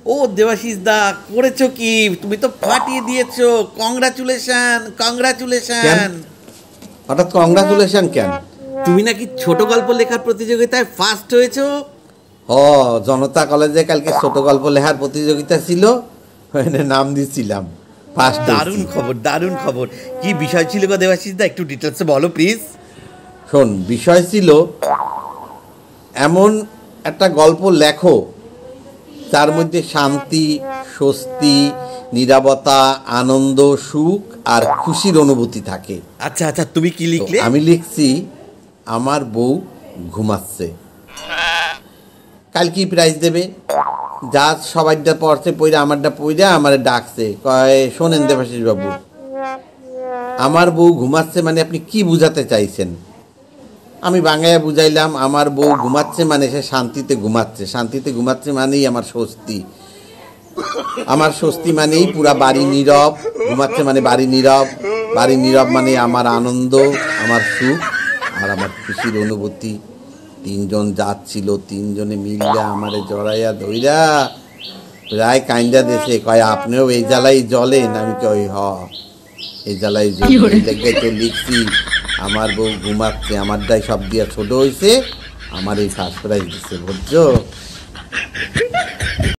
ও দেবাশিস দা, করেছো কি? তুমি তো ফাটিয়ে দিয়েছো। কংগ্রাচুলেশন, কেন? কংগ্রাচুলেশন। হঠাৎ কংগ্রাচুলেশন কেন? তুমি নাকি ছোট গল্প লেখার প্রতিযোগিতায় ফার্স্ট হয়েছো। জনতা কলেজে কালকে ছোট গল্প লেখার প্রতিযোগিতা ছিল, ওখানে নাম দিছিলাম, ফার্স্ট হয়েছি। দারুণ খবর, দারুণ খবর। কি বিষয় ছিল গো দেবাশিস দা, একটু ডিটেলসে বলো প্লিজ। শোন, বিষয় ছিল এমন একটা গল্প লেখো যার মধ্যে শান্তি, স্বস্তি, নীরবতা, আনন্দ, সুখ আর খুশির অনুভূতি থাকে। আচ্ছা আচ্ছা, তুমি কি তো লিখলে? আমি লিখছি আমার বউ ঘুমাচ্ছে। কাল কি প্রাইজ দেবে? যা সবাইটা পড়ছে পইরা আমারটা পইরা আমারে ডাকছে, কয় শোনেন দেবাশিস বাবু, আমার বউ ঘুমাচ্ছে মানে আপনি কি বুঝাতে চাইছেন? আমি বাংলায় বুঝাইলাম আমার বউ ঘুমাচ্ছে মানে সে শান্তিতে ঘুমাচ্ছে, শান্তিতে ঘুমাচ্ছে মানেই আমার স্বস্তি, আমার স্বস্তি মানেই পুরা বাড়ি নীরব, ঘুমাচ্ছে মানে বাড়ি নীরব, বাড়ি নীরব মানে আমার আনন্দ, আমার সুখ আর আমার খুশির অনুভূতি। তিনজন যাচ্ছিল, তিনজনে মিললে আমারে জড়াইয়া ধইরা প্রায় কাইন্দা দেশে, কয় আপনিও এই জ্বালাই জ্বলেন? আমি কই এই জ্বালাই জ্বলি, এই লেগে তো লিখছি আমার বউ ঘুমাচ্ছে, আমারটাই সব দিয়া ছোট হয়েছে, আমার এই ফার্স্ট প্রাইজ দিচ্ছে, বুঝছো?